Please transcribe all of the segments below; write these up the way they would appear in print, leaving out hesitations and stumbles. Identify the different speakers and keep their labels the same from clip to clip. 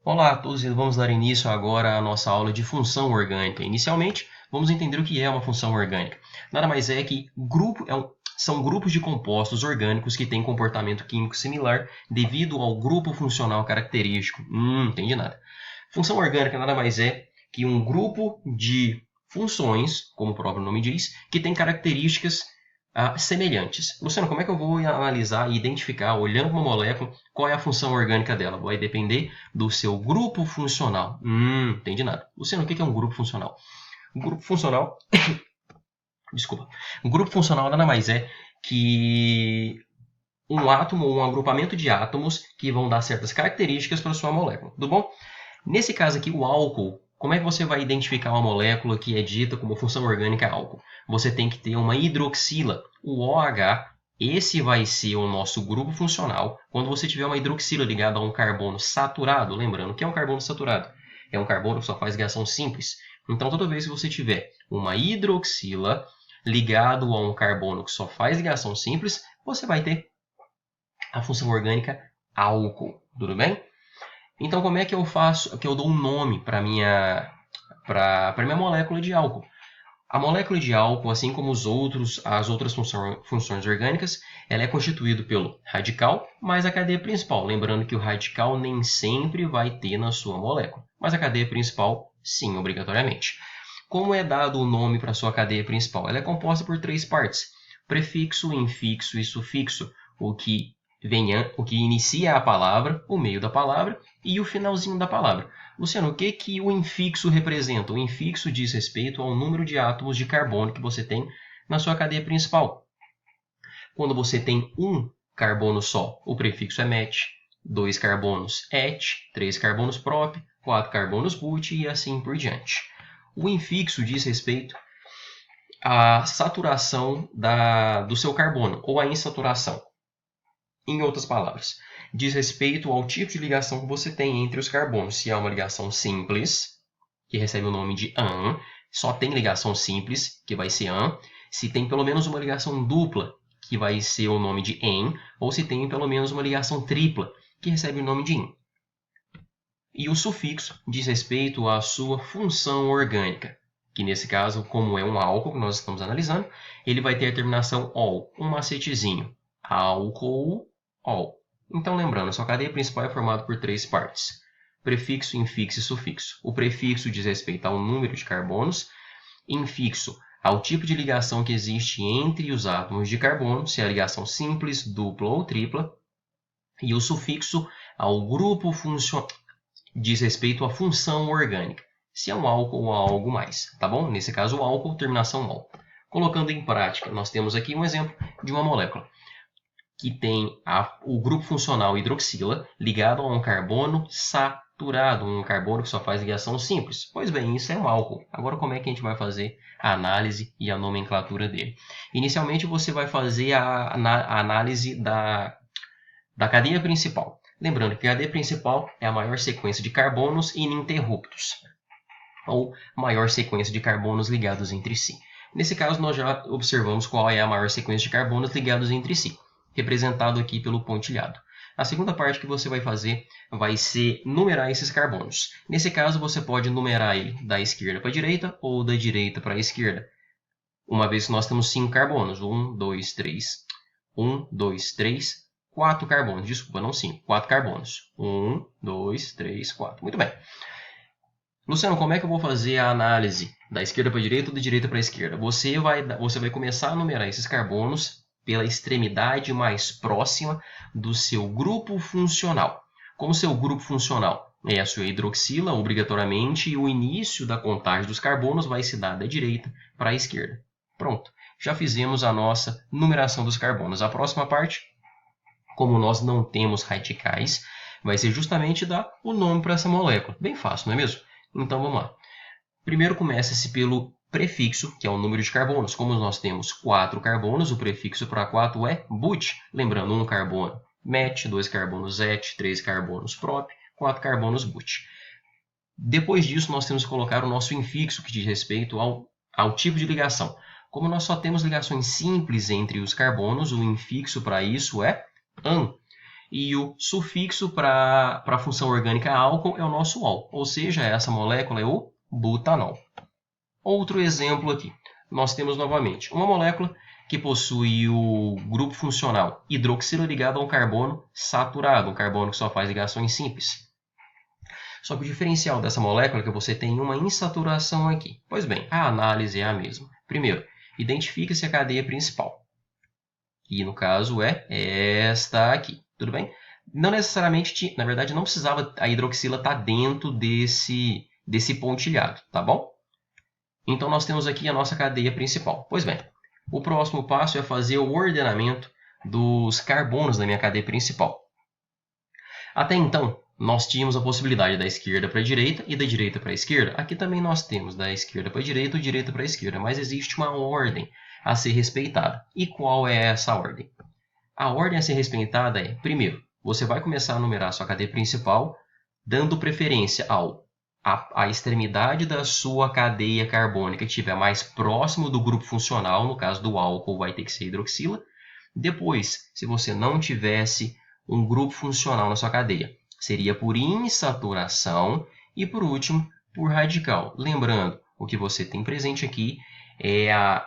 Speaker 1: Olá a todos e vamos dar início agora à nossa aula de função orgânica. Inicialmente, vamos entender o que é uma função orgânica. Nada mais é que são grupos de compostos orgânicos que têm comportamento químico similar devido ao grupo funcional característico. Entendi nada. Função orgânica nada mais é que um grupo de funções, como o próprio nome diz, que tem características semelhantes. Luciano, como é que eu vou analisar e identificar, olhando uma molécula, qual é a função orgânica dela? Vai depender do seu grupo funcional. Entendi nada. Luciano, o que é um grupo funcional? Um grupo funcional, desculpa. Um grupo funcional nada mais é que um átomo ou um agrupamento de átomos que vão dar certas características para a sua molécula. Tudo bom? Nesse caso aqui, o álcool, como é que você vai identificar uma molécula que é dita como função orgânica álcool? Você tem que ter uma hidroxila, o OH. Esse vai ser o nosso grupo funcional quando você tiver uma hidroxila ligada a um carbono saturado. Lembrando, o que é um carbono saturado? É um carbono que só faz ligação simples. Então, toda vez que você tiver uma hidroxila ligado a um carbono que só faz ligação simples, você vai ter a função orgânica álcool. Tudo bem? Então, como é que eu faço, que eu dou um nome para minha molécula de álcool? A molécula de álcool, assim como as outras funções orgânicas, ela é constituída pelo radical mais a cadeia principal. Lembrando que o radical nem sempre vai ter na sua molécula, mas a cadeia principal, sim, obrigatoriamente. Como é dado o nome para a sua cadeia principal? Ela é composta por três partes: prefixo, infixo e sufixo, o que inicia a palavra, o meio da palavra e o finalzinho da palavra. Luciano, o que o infixo representa? O infixo diz respeito ao número de átomos de carbono que você tem na sua cadeia principal. Quando você tem um carbono só, o prefixo é met, 2 carbonos et, 3 carbonos prop, 4 carbonos but e assim por diante. O infixo diz respeito à saturação do seu carbono, ou à insaturação. Em outras palavras, diz respeito ao tipo de ligação que você tem entre os carbonos. Se é uma ligação simples, que recebe o nome de an, só tem ligação simples, que vai ser an. Se tem pelo menos uma ligação dupla, que vai ser o nome de en, ou se tem pelo menos uma ligação tripla, que recebe o nome de in. E o sufixo diz respeito à sua função orgânica, que nesse caso, como é um álcool que nós estamos analisando, ele vai ter a terminação ol, um macetezinho. Álcool, ol. Então, lembrando, a sua cadeia principal é formada por três partes: prefixo, infixo e sufixo. O prefixo diz respeito ao número de carbonos, infixo ao tipo de ligação que existe entre os átomos de carbono, se é a ligação simples, dupla ou tripla, e o sufixo ao grupo funcional, diz respeito à função orgânica, se é um álcool ou algo mais, tá bom? Nesse caso, o álcool, terminação ol. Colocando em prática, nós temos aqui um exemplo de uma molécula que tem o grupo funcional hidroxila ligado a um carbono saturado, um carbono que só faz ligação simples. Pois bem, isso é um álcool. Agora, como é que a gente vai fazer a análise e a nomenclatura dele? Inicialmente, você vai fazer a análise da cadeia principal. Lembrando que a cadeia principal é a maior sequência de carbonos ininterruptos, ou maior sequência de carbonos ligados entre si. Nesse caso, nós já observamos qual é a maior sequência de carbonos ligados entre si, representado aqui pelo pontilhado. A segunda parte que você vai fazer vai ser numerar esses carbonos. Nesse caso, você pode numerar ele da esquerda para a direita ou da direita para a esquerda. Uma vez que nós temos 5 carbonos, 1, 2, 3, 1, 2, 3, 4 carbonos. Desculpa, não 5, 4 carbonos. 1, 2, 3, 4. Muito bem. Luciano, como é que eu vou fazer a análise da esquerda para a direita ou da direita para a esquerda? Você vai começar a numerar esses carbonos pela extremidade mais próxima do seu grupo funcional. Como seu grupo funcional é a sua hidroxila, obrigatoriamente, o início da contagem dos carbonos vai se dar da direita para a esquerda. Pronto, já fizemos a nossa numeração dos carbonos. A próxima parte, como nós não temos radicais, vai ser justamente dar o nome para essa molécula. Bem fácil, não é mesmo? Então, vamos lá. Primeiro começa-se pelo prefixo, que é o número de carbonos. Como nós temos 4 carbonos, o prefixo para 4 é but. Lembrando, 1 carbono met, 2 carbonos et, 3 carbonos prop, 4 carbonos but. Depois disso, nós temos que colocar o nosso infixo, que diz respeito ao tipo de ligação. Como nós só temos ligações simples entre os carbonos, o infixo para isso é an. E o sufixo para a função orgânica álcool é o nosso ol, ou seja, essa molécula é o butanol. Outro exemplo aqui. Nós temos novamente uma molécula que possui o grupo funcional hidroxila ligado a um carbono saturado, um carbono que só faz ligações simples. Só que o diferencial dessa molécula é que você tem uma insaturação aqui. Pois bem, a análise é a mesma. Primeiro, identifica-se a cadeia principal. E no caso é esta aqui, tudo bem? Não necessariamente, na verdade, não precisava a hidroxila estar dentro desse pontilhado, tá bom? Então nós temos aqui a nossa cadeia principal. Pois bem, o próximo passo é fazer o ordenamento dos carbonos da minha cadeia principal. Até então, nós tínhamos a possibilidade da esquerda para a direita e da direita para a esquerda. Aqui também nós temos da esquerda para a direita ou direita para a esquerda, mas existe uma ordem a ser respeitada. E qual é essa ordem? A ordem a ser respeitada é, primeiro, você vai começar a numerar a sua cadeia principal, dando preferência à extremidade da sua cadeia carbônica que estiver mais próximo do grupo funcional, no caso do álcool vai ter que ser hidroxila. Depois, se você não tivesse um grupo funcional na sua cadeia, seria por insaturação e, por último, por radical. Lembrando, o que você tem presente aqui é a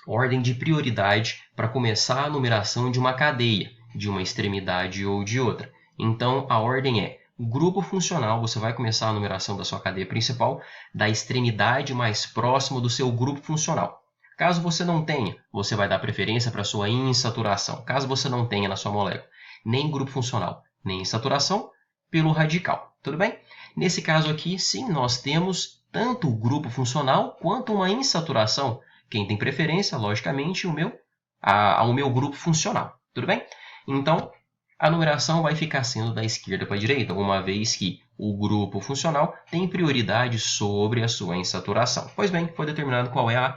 Speaker 1: ordem de prioridade para começar a numeração de uma cadeia, de uma extremidade ou de outra. Então, a ordem é grupo funcional, você vai começar a numeração da sua cadeia principal da extremidade mais próxima do seu grupo funcional. Caso você não tenha, você vai dar preferência para a sua insaturação. Caso você não tenha na sua molécula nem grupo funcional, nem insaturação, pelo radical. Tudo bem? Nesse caso aqui, sim, nós temos tanto o grupo funcional quanto uma insaturação. Quem tem preferência, logicamente, o meu grupo funcional. Tudo bem? Então, a numeração vai ficar sendo da esquerda para a direita, uma vez que o grupo funcional tem prioridade sobre a sua insaturação. Pois bem, foi determinado qual é a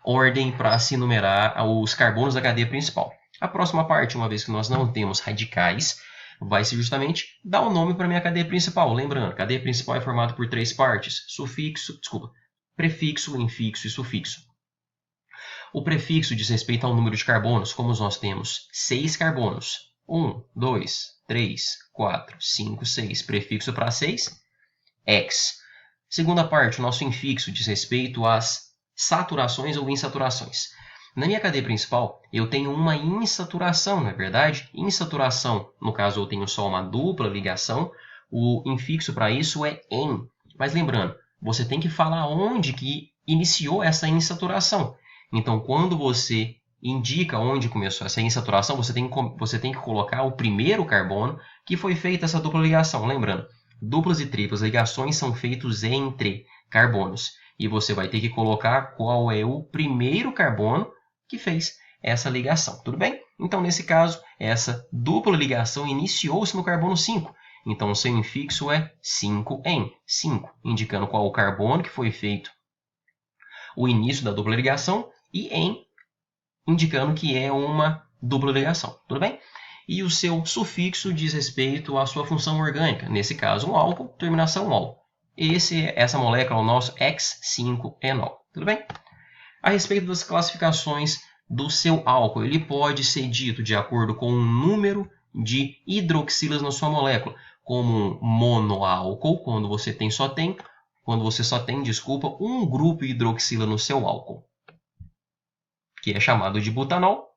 Speaker 1: ordem para se numerar os carbonos da cadeia principal. A próxima parte, uma vez que nós não temos radicais, vai ser justamente dar o nome para a minha cadeia principal. Lembrando, a cadeia principal é formada por três partes: prefixo, infixo e sufixo. O prefixo diz respeito ao número de carbonos, como nós temos 6 carbonos. 1, 2, 3, 4, 5, 6. Prefixo para 6, X. Segunda parte, o nosso infixo diz respeito às saturações ou insaturações. Na minha cadeia principal, eu tenho uma insaturação, não é verdade? Insaturação, no caso, eu tenho só uma dupla ligação. O infixo para isso é em. Mas lembrando, você tem que falar onde que iniciou essa insaturação. Então, quando você indica onde começou essa insaturação, você tem que colocar o primeiro carbono que foi feita essa dupla ligação. Lembrando, duplas e triplas ligações são feitas entre carbonos. E você vai ter que colocar qual é o primeiro carbono que fez essa ligação. Tudo bem? Então, nesse caso, essa dupla ligação iniciou-se no carbono 5. Então, o seu infixo é 5-en, 5, indicando qual o carbono que foi feito o início da dupla ligação, e em, indicando que é uma dupla ligação. Tudo bem? E o seu sufixo diz respeito à sua função orgânica. Nesse caso, um álcool, terminação ol. Essa molécula é o nosso X5-enol. Tudo bem? A respeito das classificações do seu álcool, ele pode ser dito de acordo com o número de hidroxilas na sua molécula, como um monoálcool, quando você só tem, um grupo hidroxila no seu álcool, que é chamado de butanol.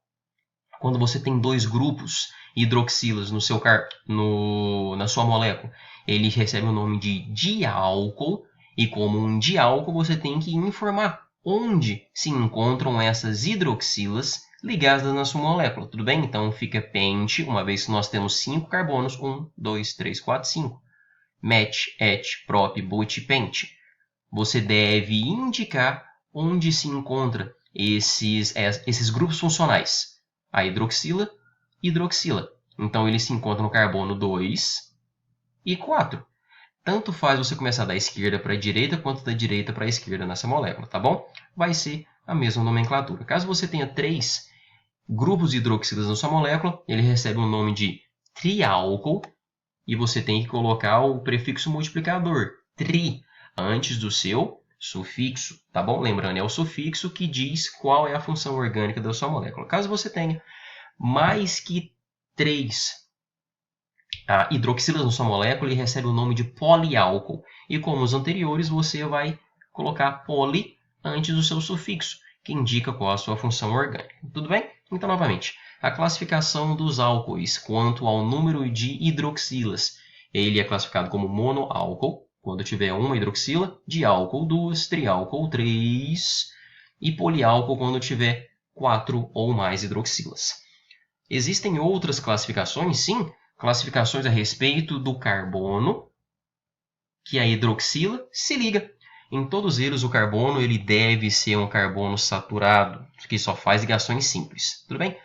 Speaker 1: Quando você tem dois grupos hidroxilas na sua molécula, ele recebe o nome de diálcool, e como um diálcool você tem que informar onde se encontram essas hidroxilas ligadas na sua molécula. Tudo bem? Então fica pente, uma vez que nós temos 5 carbonos, 1, 2, 3, 4, 5. Met, et, prop, but, pente. Você deve indicar onde se encontram esses grupos funcionais. A hidroxila, hidroxila. Então, eles se encontram no carbono 2 e 4. Tanto faz você começar da esquerda para a direita, quanto da direita para a esquerda nessa molécula, tá bom? Vai ser a mesma nomenclatura. Caso você tenha 3 grupos hidroxilas na sua molécula, ele recebe o nome de triálcool, e você tem que colocar o prefixo multiplicador, tri, antes do seu sufixo, tá bom? Lembrando, é o sufixo que diz qual é a função orgânica da sua molécula. Caso você tenha mais que 3 a hidroxilas na sua molécula e recebe o nome de poliálcool. E como os anteriores, você vai colocar poli antes do seu sufixo, que indica qual a sua função orgânica. Tudo bem? Então, novamente, a classificação dos álcoois quanto ao número de hidroxilas. Ele é classificado como monoálcool, quando tiver uma hidroxila, diálcool 2, triálcool 3 e poliálcool quando tiver 4 ou mais hidroxilas. Existem outras classificações, sim, classificações a respeito do carbono, que a hidroxila se liga. Em todos eles, o carbono ele deve ser um carbono saturado, que só faz ligações simples. Tudo bem?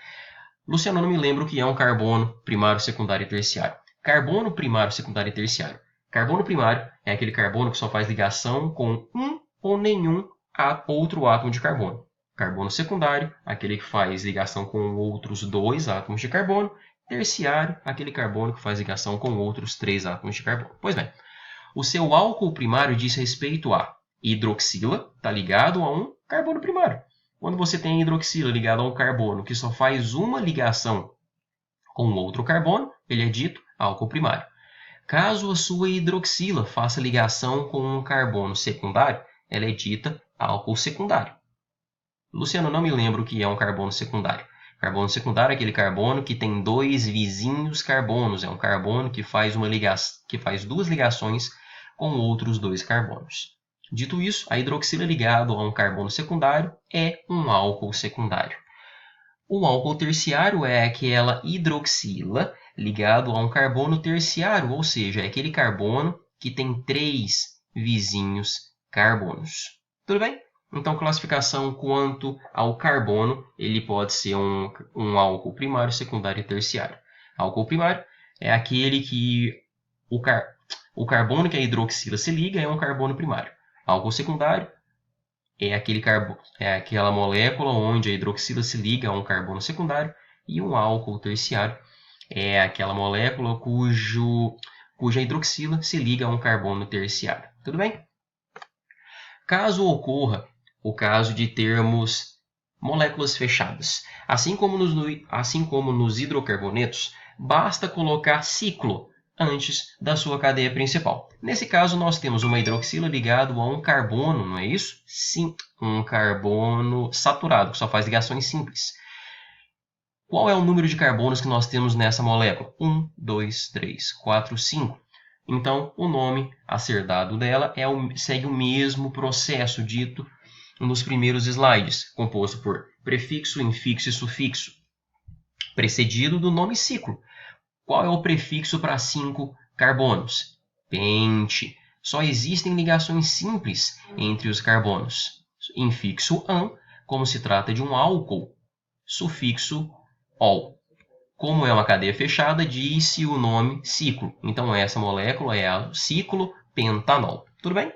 Speaker 1: Luciano, não me lembro o que é um carbono primário, secundário e terciário. Carbono primário, secundário e terciário. Carbono primário é aquele carbono que só faz ligação com um ou nenhum outro átomo de carbono. Carbono secundário, aquele que faz ligação com outros 2 átomos de carbono. Terciário, aquele carbono que faz ligação com outros 3 átomos de carbono. Pois bem, o seu álcool primário diz respeito a hidroxila, está ligado a um carbono primário. Quando você tem a hidroxila ligada a um carbono que só faz uma ligação com outro carbono, ele é dito álcool primário. Caso a sua hidroxila faça ligação com um carbono secundário, ela é dita álcool secundário. Luciano, não me lembro o que é um carbono secundário. Carbono secundário é aquele carbono que tem 2 vizinhos carbonos. É um carbono que faz 2 ligações com outros 2 carbonos. Dito isso, a hidroxila ligada a um carbono secundário é um álcool secundário. O álcool terciário é aquela hidroxila ligado a um carbono terciário, ou seja, é aquele carbono que tem 3 vizinhos carbonos. Tudo bem? Então, classificação quanto ao carbono, ele pode ser um álcool primário, secundário e terciário. Álcool primário é aquele que o carbono que a hidroxila se liga é um carbono primário. Álcool secundário é aquela molécula onde a hidroxila se liga a um carbono secundário. E um álcool terciário é aquela molécula cuja hidroxila se liga a um carbono terciário. Tudo bem? Caso ocorra o caso de termos moléculas fechadas, assim como nos hidrocarbonetos, basta colocar ciclo antes da sua cadeia principal. Nesse caso, nós temos uma hidroxila ligada a um carbono, não é isso? Sim, um carbono saturado, que só faz ligações simples. Qual é o número de carbonos que nós temos nessa molécula? 1, 2, 3, 4, 5. Então, o nome a ser dado dela segue o mesmo processo dito nos primeiros slides, composto por prefixo, infixo e sufixo, precedido do nome ciclo. Qual é o prefixo para 5 carbonos? Pente. Só existem ligações simples entre os carbonos. Infixo -an, como se trata de um álcool. Sufixo -ol. Como é uma cadeia fechada, diz-se o nome ciclo. Então, essa molécula é a ciclopentanol. Tudo bem?